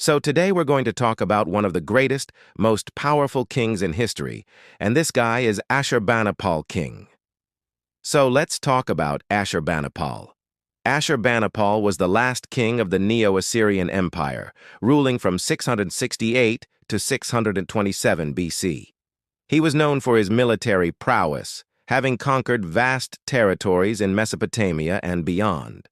So today we're going to talk about one of the greatest, most powerful kings in history, and this guy is Ashurbanipal king. So let's talk about Ashurbanipal. Ashurbanipal was the last king of the Neo-Assyrian Empire, ruling from 668 to 627 BC. He was known for his military prowess, having conquered vast territories in Mesopotamia and beyond.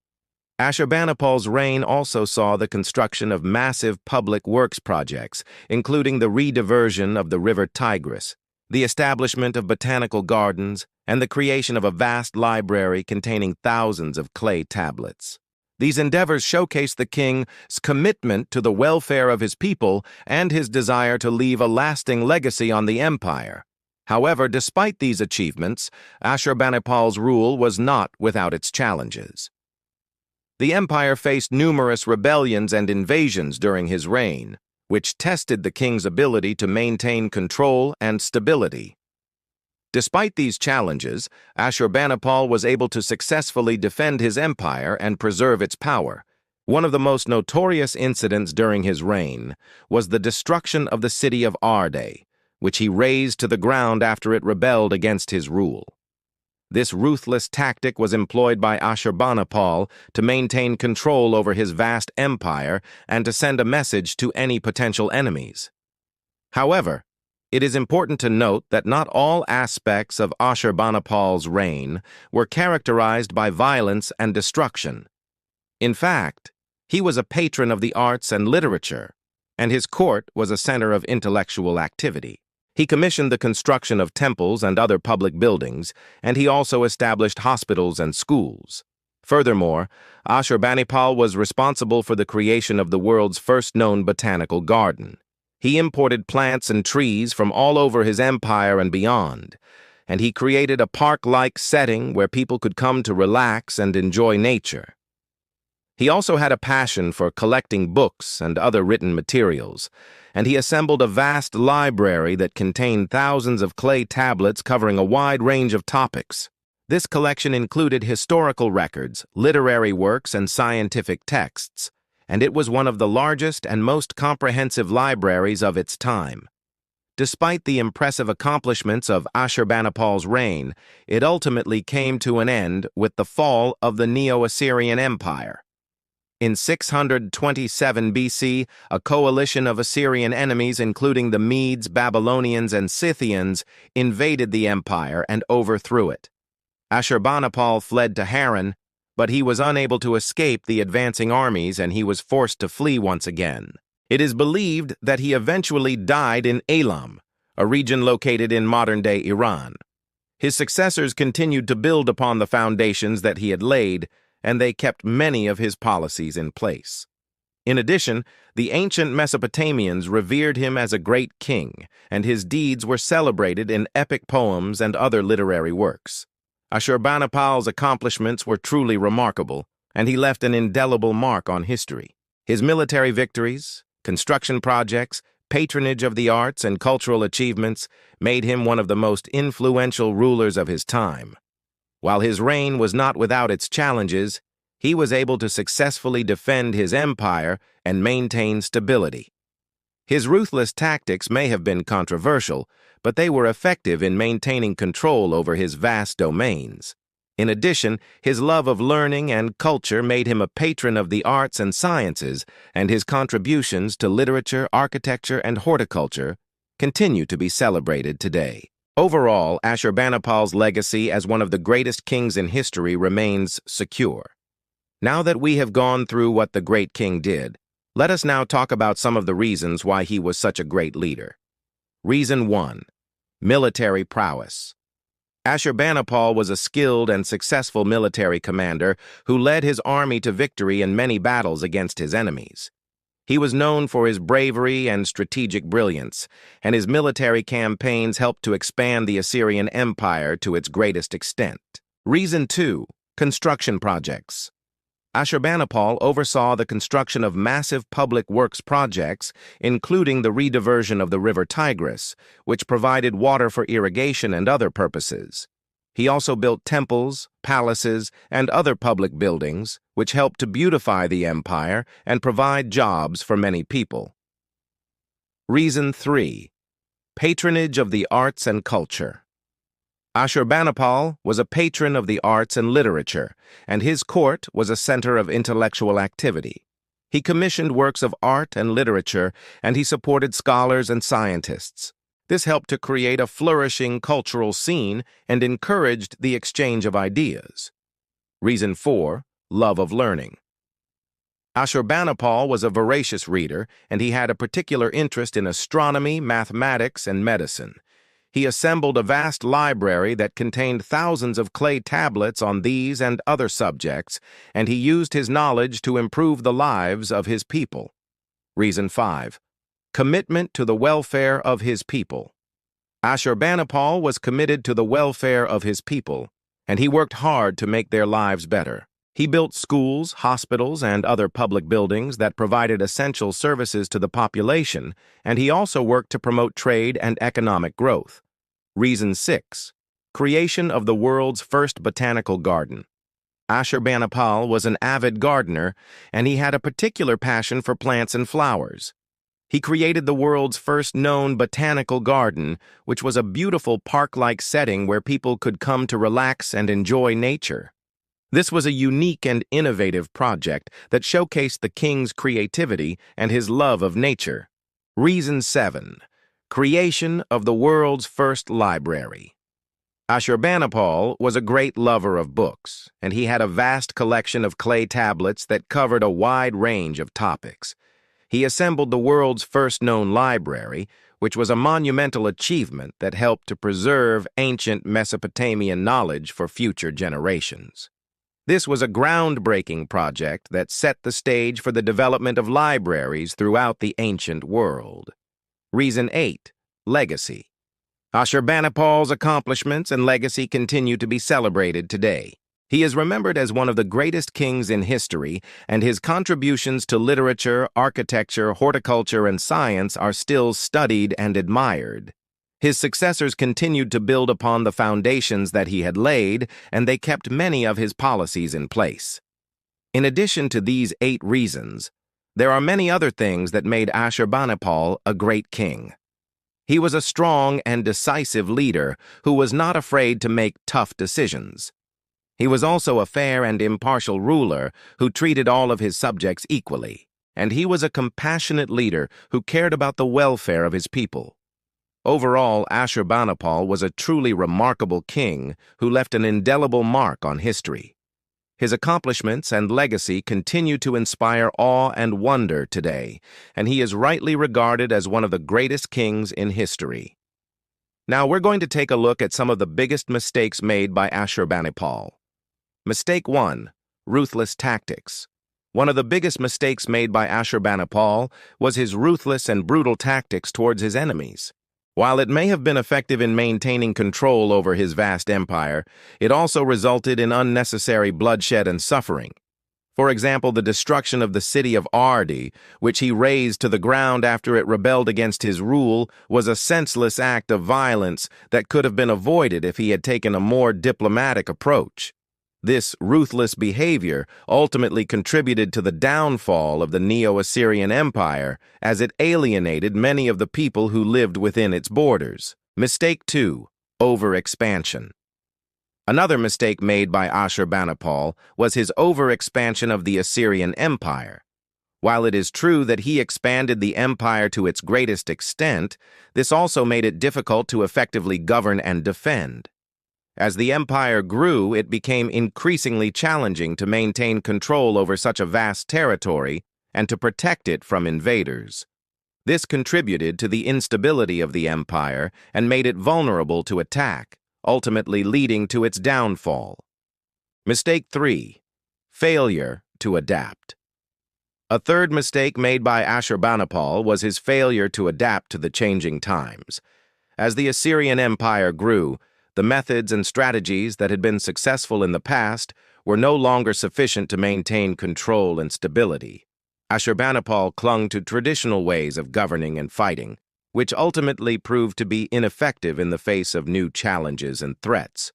Ashurbanipal's reign also saw the construction of massive public works projects, including the rediversion of the river Tigris, the establishment of botanical gardens, and the creation of a vast library containing thousands of clay tablets. These endeavors showcase the king's commitment to the welfare of his people and his desire to leave a lasting legacy on the empire. However, despite these achievements, Ashurbanipal's rule was not without its challenges. The empire faced numerous rebellions and invasions during his reign, which tested the king's ability to maintain control and stability. Despite these challenges, Ashurbanipal was able to successfully defend his empire and preserve its power. One of the most notorious incidents during his reign was the destruction of the city of Arde, which he razed to the ground after it rebelled against his rule. This ruthless tactic was employed by Ashurbanipal to maintain control over his vast empire and to send a message to any potential enemies. However, it is important to note that not all aspects of Ashurbanipal's reign were characterized by violence and destruction. In fact, he was a patron of the arts and literature, and his court was a center of intellectual activity. He commissioned the construction of temples and other public buildings, and he also established hospitals and schools. Furthermore, Ashurbanipal was responsible for the creation of the world's first known botanical garden. He imported plants and trees from all over his empire and beyond, and he created a park-like setting where people could come to relax and enjoy nature. He also had a passion for collecting books and other written materials, and he assembled a vast library that contained thousands of clay tablets covering a wide range of topics. This collection included historical records, literary works, and scientific texts, and it was one of the largest and most comprehensive libraries of its time. Despite the impressive accomplishments of Ashurbanipal's reign, it ultimately came to an end with the fall of the Neo-Assyrian Empire. In 627 BC, a coalition of Assyrian enemies, including the Medes, Babylonians, and Scythians, invaded the empire and overthrew it. Ashurbanipal fled to Haran, but he was unable to escape the advancing armies and he was forced to flee once again. It is believed that he eventually died in Elam, a region located in modern-day Iran. His successors continued to build upon the foundations that he had laid, and they kept many of his policies in place. In addition, the ancient Mesopotamians revered him as a great king, and his deeds were celebrated in epic poems and other literary works. Ashurbanipal's accomplishments were truly remarkable, and he left an indelible mark on history. His military victories, construction projects, patronage of the arts, and cultural achievements made him one of the most influential rulers of his time. While his reign was not without its challenges, he was able to successfully defend his empire and maintain stability. His ruthless tactics may have been controversial, but they were effective in maintaining control over his vast domains. In addition, his love of learning and culture made him a patron of the arts and sciences, and his contributions to literature, architecture, and horticulture continue to be celebrated today. Overall, Ashurbanipal's legacy as one of the greatest kings in history remains secure. Now that we have gone through what the great king did, let us now talk about some of the reasons why he was such a great leader. Reason 1. Military prowess. Ashurbanipal was a skilled and successful military commander who led his army to victory in many battles against his enemies. He was known for his bravery and strategic brilliance, and his military campaigns helped to expand the Assyrian Empire to its greatest extent. Reason 2. Construction projects. Ashurbanipal oversaw the construction of massive public works projects, including the rediversion of the river Tigris, which provided water for irrigation and other purposes. He also built temples, palaces, and other public buildings, which helped to beautify the empire and provide jobs for many people. Reason 3. Patronage of the arts and culture. Ashurbanipal was a patron of the arts and literature, and his court was a center of intellectual activity. He commissioned works of art and literature, and he supported scholars and scientists. This helped to create a flourishing cultural scene and encouraged the exchange of ideas. Reason 4. Love of learning. Ashurbanipal was a voracious reader, and he had a particular interest in astronomy, mathematics, and medicine. He assembled a vast library that contained thousands of clay tablets on these and other subjects, and he used his knowledge to improve the lives of his people. Reason 5. Commitment to the welfare of his people. Ashurbanipal was committed to the welfare of his people, and he worked hard to make their lives better. He built schools, hospitals, and other public buildings that provided essential services to the population, and he also worked to promote trade and economic growth. Reason 6. Creation of the world's first botanical garden. Ashurbanipal was an avid gardener, and he had a particular passion for plants and flowers. He created the world's first known botanical garden, which was a beautiful park-like setting where people could come to relax and enjoy nature. This was a unique and innovative project that showcased the king's creativity and his love of nature. Reason 7. Creation of the world's first library. Ashurbanipal was a great lover of books, and he had a vast collection of clay tablets that covered a wide range of topics. He assembled the world's first known library, which was a monumental achievement that helped to preserve ancient Mesopotamian knowledge for future generations. This was a groundbreaking project that set the stage for the development of libraries throughout the ancient world. Reason 8. Legacy. Ashurbanipal's accomplishments and legacy continue to be celebrated today. He is remembered as one of the greatest kings in history, and his contributions to literature, architecture, horticulture, and science are still studied and admired. His successors continued to build upon the foundations that he had laid, and they kept many of his policies in place. In addition to these 8 reasons, there are many other things that made Ashurbanipal a great king. He was a strong and decisive leader who was not afraid to make tough decisions. He was also a fair and impartial ruler who treated all of his subjects equally, and he was a compassionate leader who cared about the welfare of his people. Overall, Ashurbanipal was a truly remarkable king who left an indelible mark on history. His accomplishments and legacy continue to inspire awe and wonder today, and he is rightly regarded as one of the greatest kings in history. Now we're going to take a look at some of the biggest mistakes made by Ashurbanipal. Mistake 1. Ruthless tactics. One of the biggest mistakes made by Ashurbanipal was his ruthless and brutal tactics towards his enemies. While it may have been effective in maintaining control over his vast empire, it also resulted in unnecessary bloodshed and suffering. For example, the destruction of the city of Ardi, which he razed to the ground after it rebelled against his rule, was a senseless act of violence that could have been avoided if he had taken a more diplomatic approach. This ruthless behavior ultimately contributed to the downfall of the Neo-Assyrian Empire, as it alienated many of the people who lived within its borders. Mistake 2. Overexpansion. Another mistake made by Ashurbanipal was his overexpansion of the Assyrian Empire. While it is true that he expanded the empire to its greatest extent, this also made it difficult to effectively govern and defend. As the empire grew, it became increasingly challenging to maintain control over such a vast territory and to protect it from invaders. This contributed to the instability of the empire and made it vulnerable to attack, ultimately leading to its downfall. Mistake 3. Failure to adapt. A third mistake made by Ashurbanipal was his failure to adapt to the changing times. As the Assyrian Empire grew, the methods and strategies that had been successful in the past were no longer sufficient to maintain control and stability. Ashurbanipal clung to traditional ways of governing and fighting, which ultimately proved to be ineffective in the face of new challenges and threats.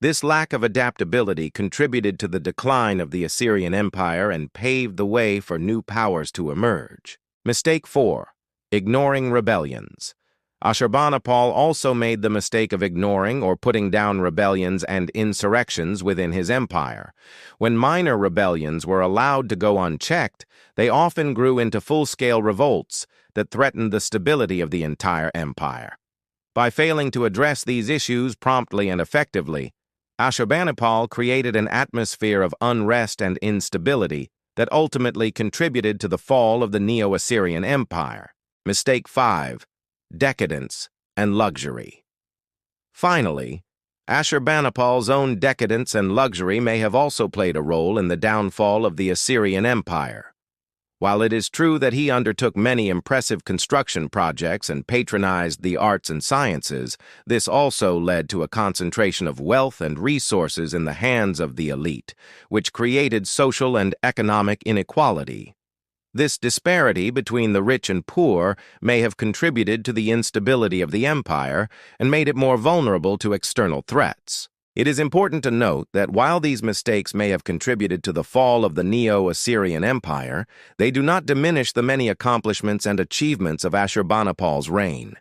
This lack of adaptability contributed to the decline of the Assyrian Empire and paved the way for new powers to emerge. Mistake 4. Ignoring rebellions. Ashurbanipal also made the mistake of ignoring or putting down rebellions and insurrections within his empire. When minor rebellions were allowed to go unchecked, they often grew into full-scale revolts that threatened the stability of the entire empire. By failing to address these issues promptly and effectively, Ashurbanipal created an atmosphere of unrest and instability that ultimately contributed to the fall of the Neo-Assyrian Empire. Mistake 5. Decadence and luxury. Finally, Ashurbanipal's own decadence and luxury may have also played a role in the downfall of the Assyrian Empire. While it is true that he undertook many impressive construction projects and patronized the arts and sciences, this also led to a concentration of wealth and resources in the hands of the elite, which created social and economic inequality. This disparity between the rich and poor may have contributed to the instability of the empire and made it more vulnerable to external threats. It is important to note that while these mistakes may have contributed to the fall of the Neo-Assyrian Empire, they do not diminish the many accomplishments and achievements of Ashurbanipal's reign.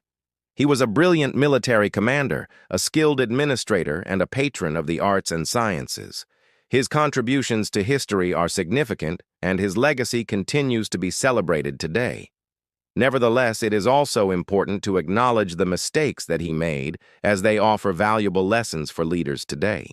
He was a brilliant military commander, a skilled administrator, and a patron of the arts and sciences. His contributions to history are significant, and his legacy continues to be celebrated today. Nevertheless, it is also important to acknowledge the mistakes that he made, as they offer valuable lessons for leaders today.